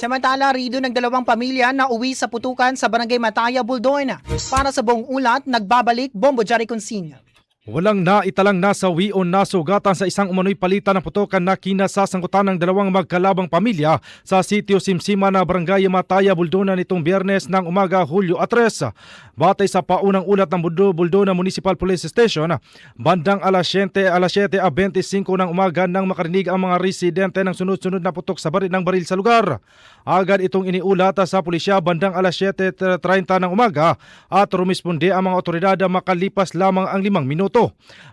Samantala, rido ng dalawang pamilya na uwi sa putukan sa Barangay Mataya, Buldoy. Para sa buong ulat, nagbabalik Bombo Jari Consigna. Walang naitalang nasawi o nasugatan sa isang umano'y palitan ng putukan na kinasasangkutan ng dalawang magkalabang pamilya sa sitio Simsima na Barangay Mataya, Buldona nitong Biyernes ng umaga, Hulyo 3. Batay sa paunang ulat ng Buldona Municipal Police Station, bandang alas 7:25 ng umaga nang makarinig ang mga residente ng sunod-sunod na putok sa baril ng baril sa lugar. Agad itong iniulat sa pulisya bandang alas 7:30 ng umaga at rumisponde ang mga otoridad makalipas lamang ang 5 minuto.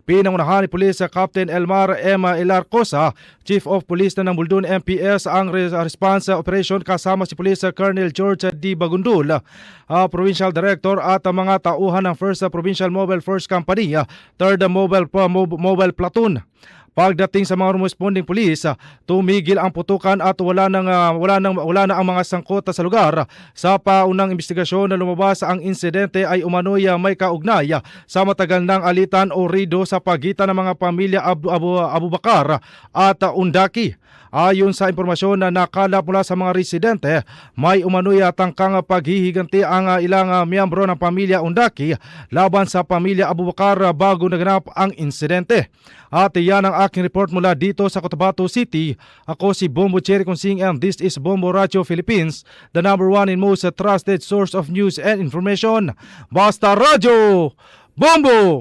Pinangunahan ni Police Captain Elmar M. Ilarcosa, Chief of Police ng Buldon MPS ang response operation kasama si Police Colonel George D. Bagundul, Provincial Director at mga tauhan ng 1st Provincial Mobile Force Company, 3rd Mobile Platoon. Pagdating sa mga responding pulis, tumigil ang putukan at wala na ang mga sangkot sa lugar. Sa paunang investigasyon na lumabas, ang insidente ay umano'y may kaugnay sa matagal ng alitan o rido sa pagitan ng mga pamilya Abubakar at Undaki. Ayon sa impormasyon na nakalap mula sa mga residente, may umano'y tangkang paghihiganti ang ilang miyembro ng pamilya Undaki laban sa pamilya Abubakar bago naganap ang insidente. At yan ang aking report mula dito sa Cotabato City. Ako si Bombo Jari Consigna and this is Bombo Radio Philippines, the #1 and most trusted source of news and information. Basta Radio! Bombo!